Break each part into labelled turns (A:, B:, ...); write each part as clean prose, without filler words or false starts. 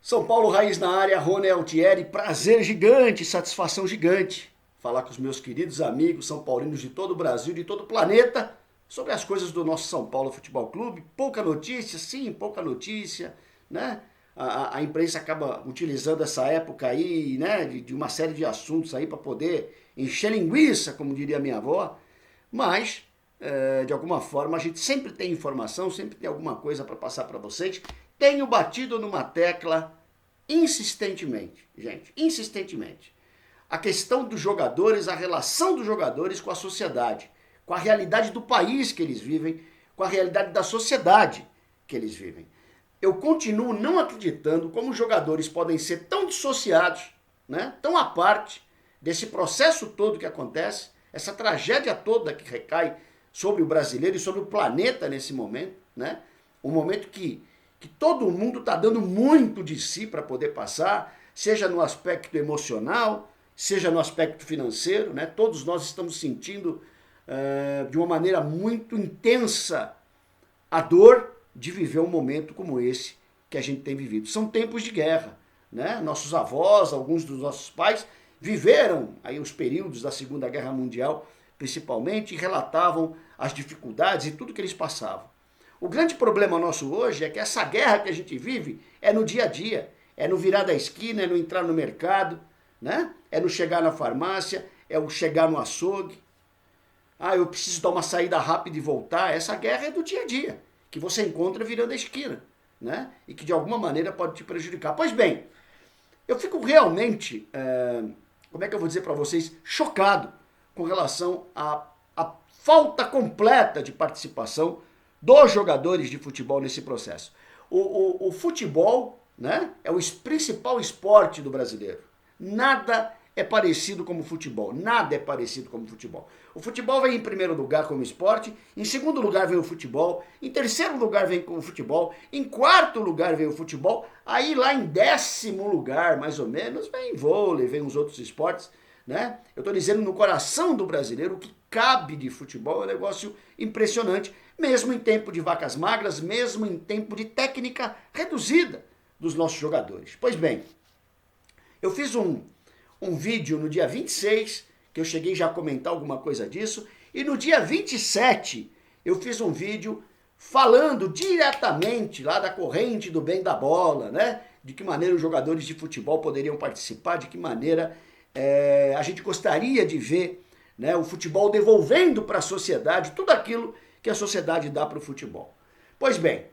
A: São Paulo Raiz na área, Rony Altieri, prazer gigante, satisfação gigante falar com os meus queridos amigos são paulinos de todo o Brasil, de todo o planeta, sobre as coisas do nosso São Paulo Futebol Clube. Pouca notícia, sim, pouca notícia, né? A imprensa acaba utilizando essa época aí, né, de uma série de assuntos aí para poder encher linguiça, como diria minha avó, mas de alguma forma a gente sempre tem informação, sempre tem alguma coisa para passar para vocês. Tenho batido numa tecla insistentemente, gente, insistentemente. A questão dos jogadores, a relação dos jogadores com a sociedade, com a realidade do país que eles vivem, com a realidade da sociedade que eles vivem. Eu continuo não acreditando como os jogadores podem ser tão dissociados, né, tão à parte desse processo todo que acontece, essa tragédia toda que recai sobre o brasileiro e sobre o planeta nesse momento, né? Um momento que todo mundo está dando muito de si para poder passar, seja no aspecto emocional, seja no aspecto financeiro, né? Todos nós estamos sentindo de uma maneira muito intensa a dor de viver um momento como esse que a gente tem vivido. São tempos de guerra, né? Nossos avós, alguns dos nossos pais viveram aí os períodos da Segunda Guerra Mundial, principalmente, e relatavam as dificuldades e tudo que eles passavam. O grande problema nosso hoje é que essa guerra que a gente vive é no dia a dia, é no virar da esquina, é no entrar no mercado, né? É no chegar na farmácia, é o chegar no açougue. Ah, eu preciso dar uma saída rápida e voltar. Essa guerra é do dia a dia, que você encontra virando a esquina, né? E que de alguma maneira pode te prejudicar. Pois bem, eu fico realmente, como é que eu vou dizer para vocês, chocado com relação à falta completa de participação dos jogadores de futebol nesse processo. O futebol, né, é o principal esporte do brasileiro. Nada é parecido como futebol. Nada é parecido como futebol. O futebol vem em primeiro lugar como esporte, em segundo lugar vem o futebol, em terceiro lugar vem o futebol, em quarto lugar vem o futebol, aí lá em 10º lugar, mais ou menos, vem vôlei, vem os outros esportes, né? Eu estou dizendo, no coração do brasileiro, o que cabe de futebol é um negócio impressionante, mesmo em tempo de vacas magras, mesmo em tempo de técnica reduzida dos nossos jogadores. Pois bem, eu fiz um vídeo no dia 26, que eu cheguei já a comentar alguma coisa disso, e no dia 27 eu fiz um vídeo falando diretamente lá da corrente do bem da bola, né? De que maneira os jogadores de futebol poderiam participar, de que maneira a gente gostaria de ver, né, o futebol devolvendo para a sociedade tudo aquilo que a sociedade dá para o futebol. Pois bem,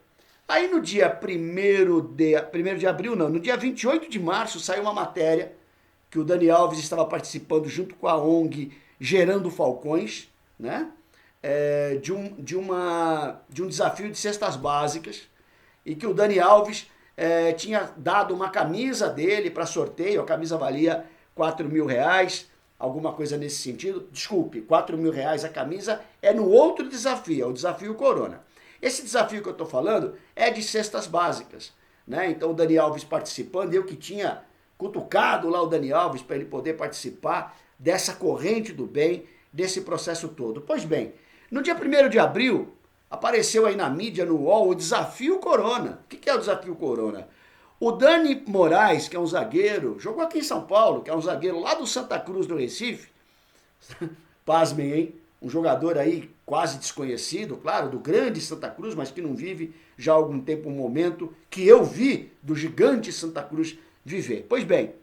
A: aí no dia 1º de abril, não, no dia 28 de março saiu uma matéria que o Dani Alves estava participando junto com a ONG Gerando Falcões, né? De um desafio de cestas básicas, e que o Dani Alves tinha dado uma camisa dele para sorteio, a camisa valia R$4.000, alguma coisa nesse sentido. Desculpe, R$4.000 a camisa é no outro desafio, é o desafio Corona. Esse desafio que eu estou falando é de cestas básicas, né? Então o Dani Alves participando, eu que tinha cutucado lá o Dani Alves para ele poder participar dessa corrente do bem, desse processo todo. Pois bem, no dia 1º de abril, apareceu aí na mídia, no UOL, o Desafio Corona. O que é o Desafio Corona? O Dani Moraes, que é um zagueiro, jogou aqui em São Paulo, que é um zagueiro lá do Santa Cruz do Recife, pasmem, hein? Um jogador aí quase desconhecido, claro, do grande Santa Cruz, mas que não vive já há algum tempo um momento que eu vi do gigante Santa Cruz viver. Pois bem,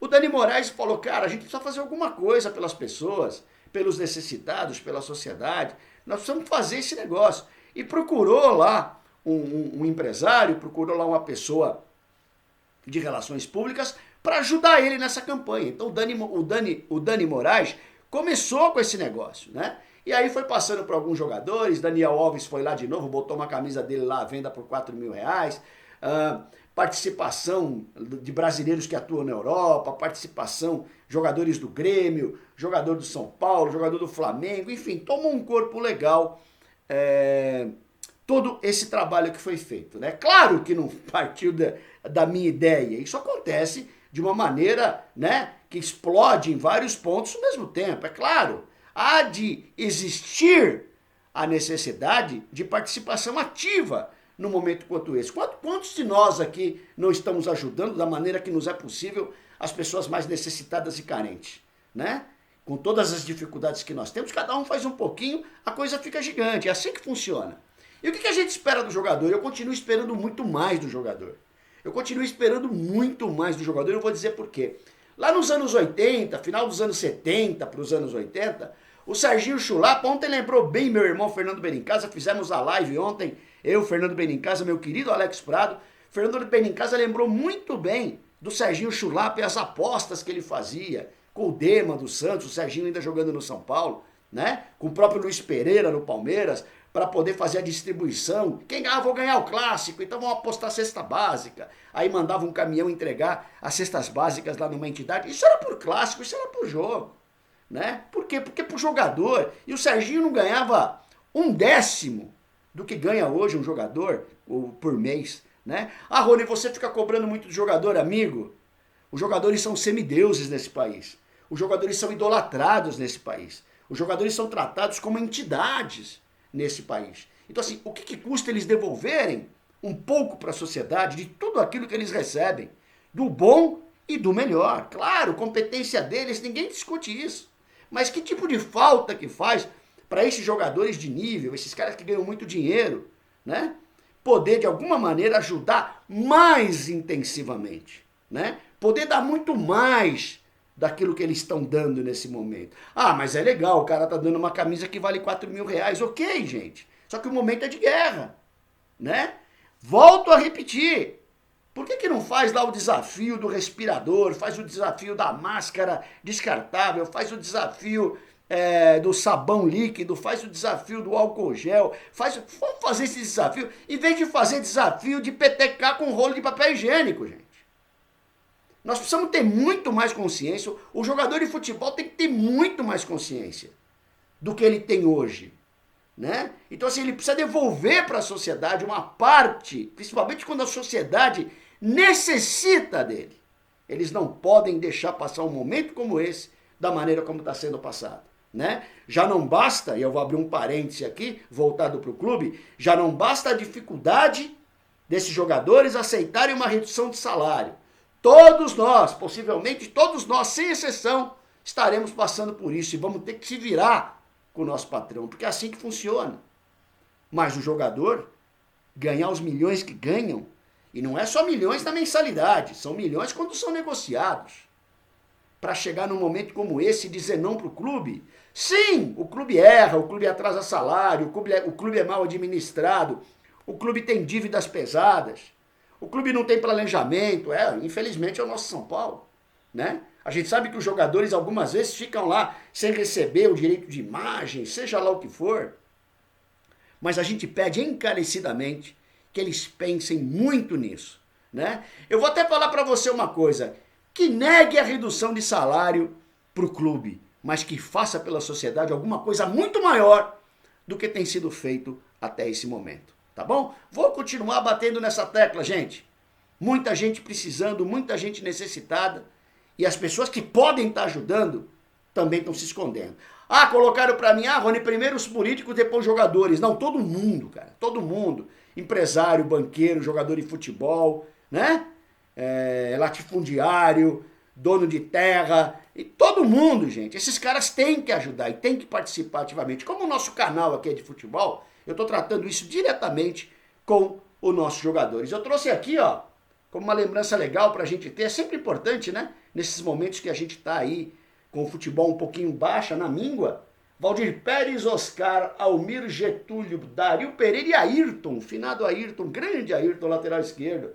A: o Dani Moraes falou, cara, a gente precisa fazer alguma coisa pelas pessoas, pelos necessitados, pela sociedade, nós precisamos fazer esse negócio. E procurou lá um empresário, procurou lá uma pessoa de relações públicas para ajudar ele nessa campanha. Então o Dani Moraes começou com esse negócio, né? E aí foi passando para alguns jogadores, Daniel Alves foi lá de novo, botou uma camisa dele lá à venda por R$4.000, participação de brasileiros que atuam na Europa, participação jogadores do Grêmio, jogador do São Paulo, jogador do Flamengo, enfim, tomou um corpo legal todo esse trabalho que foi feito, né? Claro que não partiu da minha ideia, isso acontece de uma maneira, né, que explode em vários pontos ao mesmo tempo, é claro. Há de existir a necessidade de participação ativa num momento quanto esse? Quantos de nós aqui não estamos ajudando da maneira que nos é possível as pessoas mais necessitadas e carentes, né? Com todas as dificuldades que nós temos, cada um faz um pouquinho, a coisa fica gigante, é assim que funciona. E o que a gente espera do jogador? Eu continuo esperando muito mais do jogador. Eu continuo esperando muito mais do jogador, eu vou dizer por quê. Lá nos anos 80, final dos anos 70 para os anos 80, o Serginho Chulapa, ontem lembrou bem meu irmão Fernando Benincasa, fizemos a live ontem, eu, Fernando Benincasa, meu querido Alex Prado. Fernando Benincasa lembrou muito bem do Serginho Chulapa e as apostas que ele fazia, com o Dema do Santos, o Serginho ainda jogando no São Paulo, né? Com o próprio Luiz Pereira no Palmeiras, para poder fazer a distribuição. Quem ganhar, vou ganhar o clássico, então vamos apostar cesta básica. Aí mandava um caminhão entregar as cestas básicas lá numa entidade. Isso era por clássico, isso era por jogo, né? Por quê? Porque pro jogador. E o Serginho não ganhava 1/10 do que ganha hoje um jogador por mês, né? Ah, Rony, você fica cobrando muito do jogador, amigo. Os jogadores são semideuses nesse país. Os jogadores são idolatrados nesse país. Os jogadores são tratados como entidades nesse país. Então, assim, o que custa eles devolverem um pouco para a sociedade de tudo aquilo que eles recebem? Do bom e do melhor. Claro, competência deles, ninguém discute isso. Mas que tipo de falta que faz para esses jogadores de nível, esses caras que ganham muito dinheiro, né? Poder, de alguma maneira, ajudar mais intensivamente, né? Poder dar muito mais daquilo que eles estão dando nesse momento. Ah, mas é legal, o cara tá dando uma camisa que vale 4 mil reais. Ok, gente. Só que o momento é de guerra, né? Volto a repetir. Por que não faz lá o desafio do respirador, faz o desafio da máscara descartável, faz o desafio do sabão líquido, faz o desafio do álcool gel, vamos fazer esse desafio, em vez de fazer desafio de PTK com rolo de papel higiênico, gente. Nós precisamos ter muito mais consciência, o jogador de futebol tem que ter muito mais consciência do que ele tem hoje, né? Então, assim, ele precisa devolver para a sociedade uma parte, principalmente quando a sociedade necessita dele. Eles não podem deixar passar um momento como esse da maneira como está sendo passado, né? Já não basta, e eu vou abrir um parêntese aqui, voltado para o clube, já não basta a dificuldade desses jogadores aceitarem uma redução de salário. Todos nós, possivelmente todos nós, sem exceção, estaremos passando por isso e vamos ter que se virar com o nosso patrão, porque é assim que funciona. Mas o jogador ganhar os milhões que ganham, e não é só milhões na mensalidade, são milhões quando são negociados. Para chegar num momento como esse e dizer não para o clube. Sim, o clube erra, o clube atrasa salário, o clube é mal administrado, o clube tem dívidas pesadas, o clube não tem planejamento, infelizmente é o nosso São Paulo, né? A gente sabe que os jogadores algumas vezes ficam lá sem receber o direito de imagem, seja lá o que for, mas a gente pede encarecidamente que eles pensem muito nisso, né? Eu vou até falar para você uma coisa, que negue a redução de salário para o clube, mas que faça pela sociedade alguma coisa muito maior do que tem sido feito até esse momento, tá bom? Vou continuar batendo nessa tecla, gente. Muita gente precisando, muita gente necessitada, e as pessoas que podem estar ajudando também estão se escondendo. Ah, colocaram para mim, Rony, primeiro os políticos, depois os jogadores. Não, todo mundo, cara, todo mundo. Empresário, banqueiro, jogador de futebol, né? Latifundiário, dono de terra, e todo mundo, gente. Esses caras têm que ajudar e têm que participar ativamente. Como o nosso canal aqui é de futebol, eu estou tratando isso diretamente com os nossos jogadores. Eu trouxe aqui, ó, como uma lembrança legal para a gente ter. É sempre importante, né? Nesses momentos que a gente está aí com o futebol um pouquinho baixa na míngua. Valdir Pérez, Oscar, Almir, Getúlio, Dario Pereira e Ayrton, finado Ayrton, grande Ayrton, lateral esquerdo.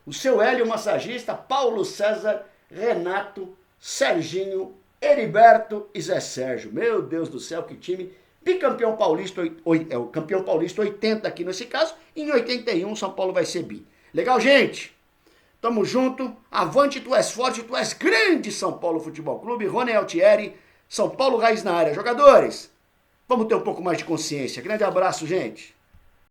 A: O seu Hélio, massagista, Paulo César, Renato, Serginho, Heriberto e Zé Sérgio. Meu Deus do céu, que time. Bicampeão paulista, o campeão paulista 80 aqui nesse caso, e em 81 São Paulo vai ser bi. Legal, gente? Tamo junto. Avante, tu és forte, tu és grande, São Paulo Futebol Clube. Rony Altieri, São Paulo Raiz na área. Jogadores, vamos ter um pouco mais de consciência. Grande abraço, gente.